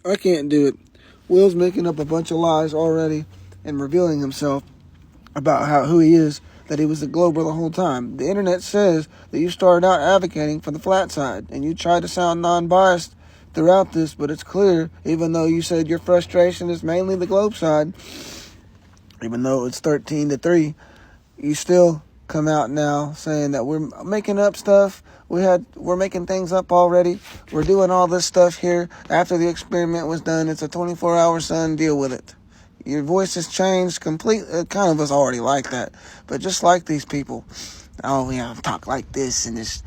I can't do it. Will's making up a bunch of lies already and revealing himself about who he is, that he was a Glober the whole time. The internet says that you started out advocating for the flat side, and you tried to sound non-biased throughout this, but it's clear, even though you said your frustration is mainly the globe side, even though it's 13-3, you still come out now saying that we're making up stuff. We're making things up already. We're doing all this stuff here after the experiment was done. It's a 24-hour sun. Deal with it. Your voice has changed completely. Kind of was already like that, but just like these people. Oh, yeah, talk like this and this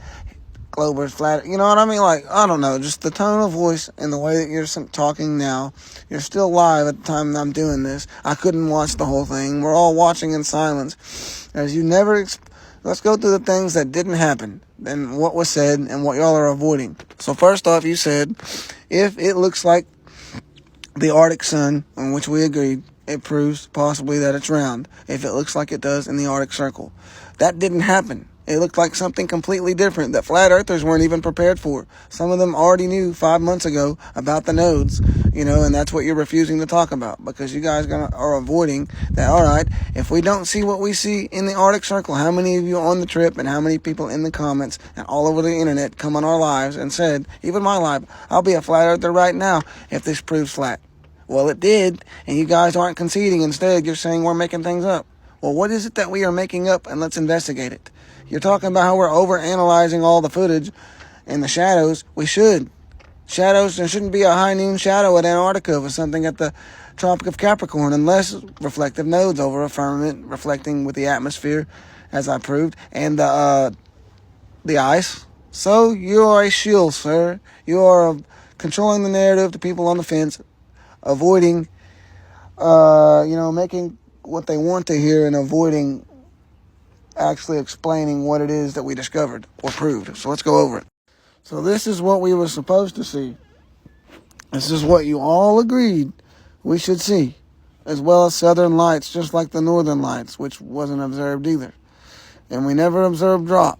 Glober's flat. You know what I mean? Like, I don't know. Just the tone of voice and the way that you're talking now. You're still live at the time I'm doing this. I couldn't watch the whole thing. We're all watching in silence. As you never... Let's go through the things that didn't happen and what was said and what y'all are avoiding. So first off, you said, if it looks like the Arctic sun, on which we agreed, it proves possibly that it's round, if it looks like it does in the Arctic Circle. That didn't happen. It looked like something completely different that flat earthers weren't even prepared for. Some of them already knew 5 months ago about the nodes, and that's what you're refusing to talk about because you guys are avoiding that. All right, if we don't see what we see in the Arctic Circle, how many of you on the trip and how many people in the comments and all over the internet come on our lives and said, even my live, I'll be a flat earther right now if this proves flat. Well, it did, and you guys aren't conceding. Instead, you're saying we're making things up. Well, what is it that we are making up, and let's investigate it. You're talking about how we're over-analyzing all the footage and the shadows. We should. Shadows, there shouldn't be a high noon shadow at Antarctica or something at the Tropic of Capricorn unless reflective nodes over a firmament reflecting with the atmosphere, as I proved, and the ice. So you are a shield, sir. You are controlling the narrative to people on the fence, avoiding, making what they want to hear and avoiding actually explaining what it is that we discovered or proved. So let's go over it. So this is what we were supposed to see. This is what you all agreed we should see, as well as southern lights, just like the northern lights, which wasn't observed either. And we never observed drop.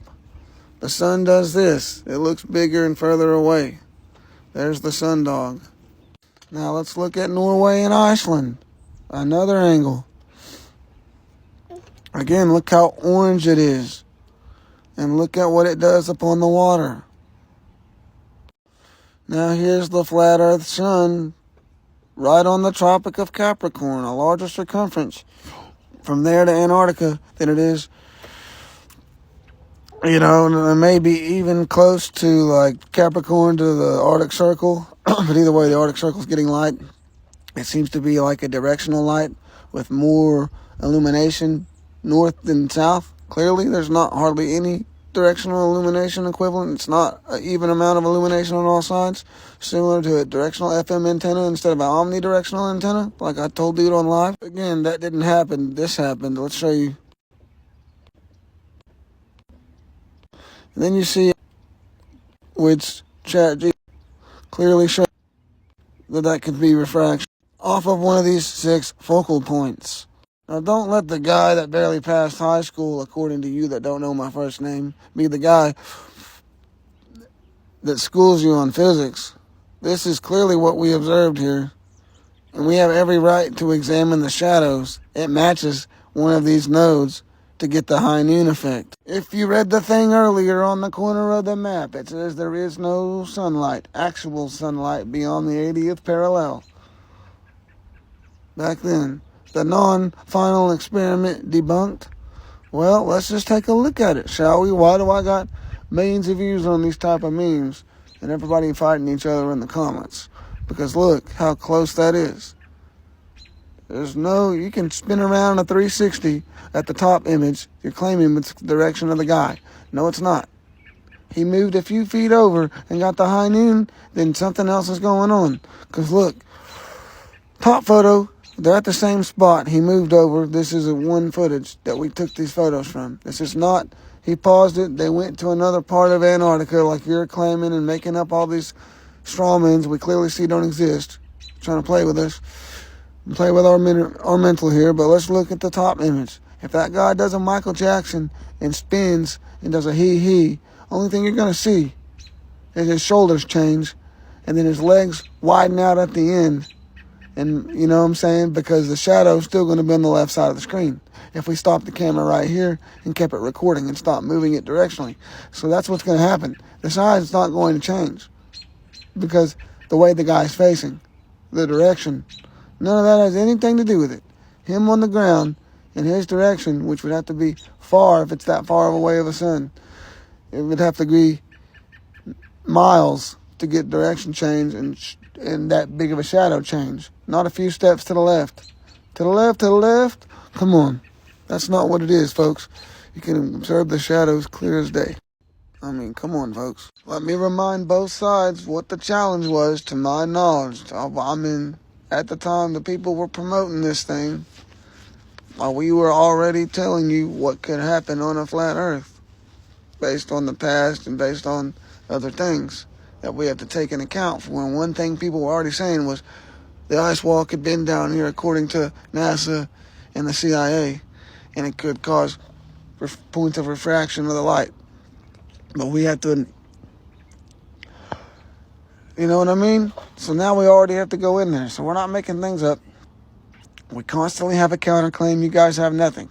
The sun does this. It looks bigger and further away. There's the sun dog. Now let's look at Norway and Iceland. Another angle. Again, look how orange it is. And look at what it does upon the water. Now here's the flat earth sun right on the Tropic of Capricorn, a larger circumference from there to Antarctica than it is, and maybe even close to like Capricorn to the Arctic Circle. But either way, the Arctic Circle's getting light. It seems to be like a directional light with more illumination north than south. Clearly, there's not hardly any directional illumination equivalent. It's not an even amount of illumination on all sides. Similar to a directional FM antenna instead of an omnidirectional antenna, like I told you on live. Again, that didn't happen. This happened. Let's show you. And then you see which ChatGPT clearly shows that could be refraction off of one of these 6 focal points. Now, don't let the guy that barely passed high school, according to you that don't know my first name, be the guy that schools you on physics. This is clearly what we observed here, and we have every right to examine the shadows. It matches one of these nodes to get the high noon effect. If you read the thing earlier on the corner of the map, it says there is no sunlight, actual sunlight, beyond the 80th parallel. Back then. The non-final experiment debunked? Well, let's just take a look at it, shall we? Why do I got millions of views on these type of memes and everybody fighting each other in the comments? Because look how close that is. You can spin around a 360 at the top image. You're claiming it's the direction of the guy. No, it's not. He moved a few feet over and got the high noon, then something else is going on. Because look, top photo, they're at the same spot. He moved over. This is one footage that we took these photos from. This is not, he paused it. They went to another part of Antarctica like you're claiming and making up all these strawmans we clearly see don't exist. Trying to play with us. Play with our mental here. But let's look at the top image. If that guy does a Michael Jackson and spins and does a he, only thing you're going to see is his shoulders change and then his legs widen out at the end. And you know what I'm saying? Because the shadow's still going to be on the left side of the screen if we stop the camera right here and kept it recording and stopped moving it directionally. So that's what's going to happen. The side's not going to change because the way the guy's facing, the direction, none of that has anything to do with it. Him on the ground in his direction, which would have to be far if it's that far away of a sun. It would have to be miles to get direction change and that big of a shadow change. Not a few steps to the left. To the left, to the left. Come on. That's not what it is, folks. You can observe the shadows clear as day. I mean, come on, folks. Let me remind both sides what the challenge was to my knowledge. I mean, at the time the people were promoting this thing, we were already telling you what could happen on a flat earth based on the past and based on other things that we have to take into account. When one thing people were already saying was the ice wall could bend down here according to NASA and the CIA, and it could cause points of refraction of the light. But we have to, you know what I mean? So now we already have to go in there. So we're not making things up. We constantly have a counterclaim. You guys have nothing.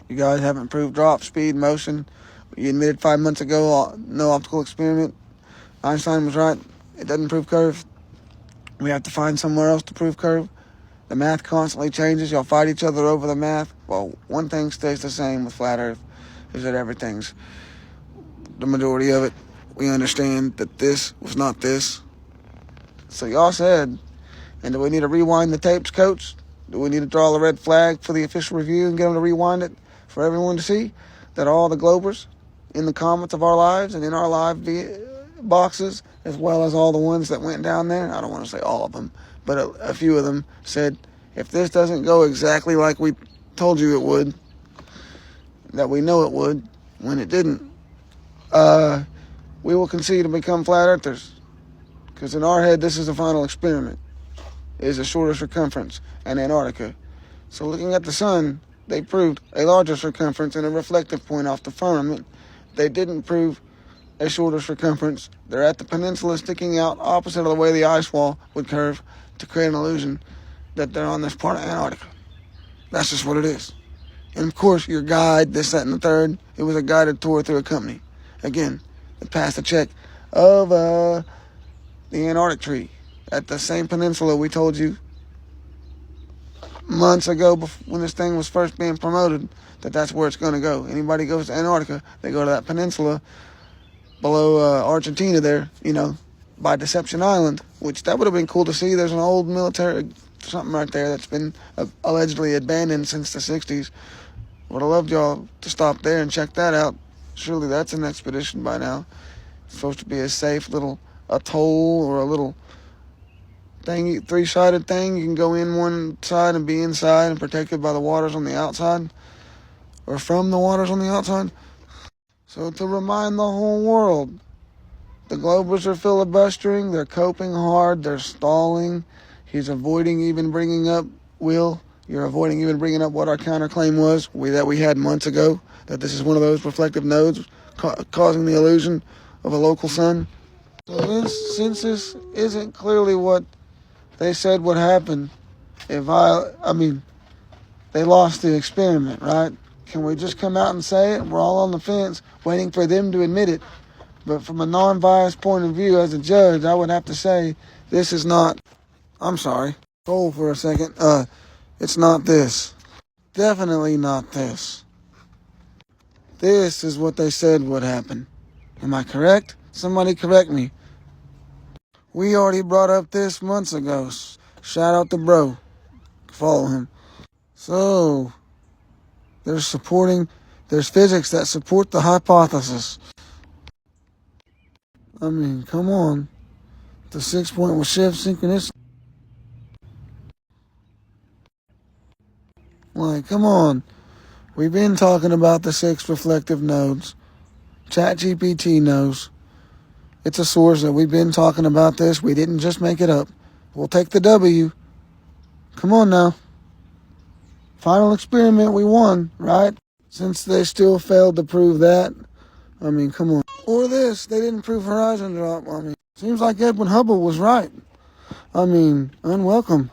You guys haven't proved drop, speed, motion. You admitted 5 months ago, no optical experiment. Einstein was right. It doesn't prove curve. We have to find somewhere else to prove curve. The math constantly changes. Y'all fight each other over the math. Well, one thing stays the same with flat earth, is that everything's, the majority of it, we understand that this was not this. So y'all said, and do we need to rewind the tapes, Coach? Do we need to draw a red flag for the official review and get them to rewind it for everyone to see that all the Globers in the comments of our lives and in our live boxes, as well as all the ones that went down there, I don't want to say all of them, but a few of them said, if this doesn't go exactly like we told you it would, that we know it would, when it didn't, we will concede to become flat earthers. Because in our head, this is the final experiment. It is a shorter circumference in Antarctica. So looking at the sun, they proved a larger circumference and a reflective point off the firmament. They didn't prove a shorter circumference. They're at the peninsula sticking out opposite of the way the ice wall would curve to create an illusion that they're on this part of Antarctica. That's just what it is. And of course, your guide, this, that, and the third, it was a guided tour through a company. Again, it passed the check of the Antarctic tree at the same peninsula we told you months ago when this thing was first being promoted that that's where it's going to go. Anybody goes to Antarctica, they go to that peninsula below Argentina there, you know, by Deception Island, which that would have been cool to see. There's an old military something right there that's been allegedly abandoned since the 60s. Would have loved y'all to stop there and check that out. Surely that's an expedition by now. It's supposed to be a safe little atoll or a little thing, three-sided thing. You can go in one side and be inside and protected by the waters on the outside, or from the waters on the outside. So to remind the whole world, the Globers are filibustering, they're coping hard, they're stalling. He's avoiding even bringing up, you're avoiding even bringing up what our counterclaim was that we had months ago, that this is one of those reflective nodes causing the illusion of a local sun. So since this isn't clearly what they said would happen, they lost the experiment, right? Can we just come out and say it? We're all on the fence waiting for them to admit it. But from a non-biased point of view as a judge, I would have to say this is not, I'm sorry, hold for a second. It's not this. Definitely not this. This is what they said would happen. Am I correct? Somebody correct me. We already brought up this months ago. Shout out to bro. Follow him. So, there's physics that support the hypothesis. I mean, come on. The 6-point will shift synchronicity. Like, come on. We've been talking about the 6 reflective nodes. ChatGPT knows. It's a source that we've been talking about this. We didn't just make it up. We'll take the W. Come on now. Final experiment, we won, right? Since they still failed to prove that, I mean, come on. Or this, they didn't prove horizon drop. I mean, Seems like Edwin Hubble was right. I mean, unwelcome.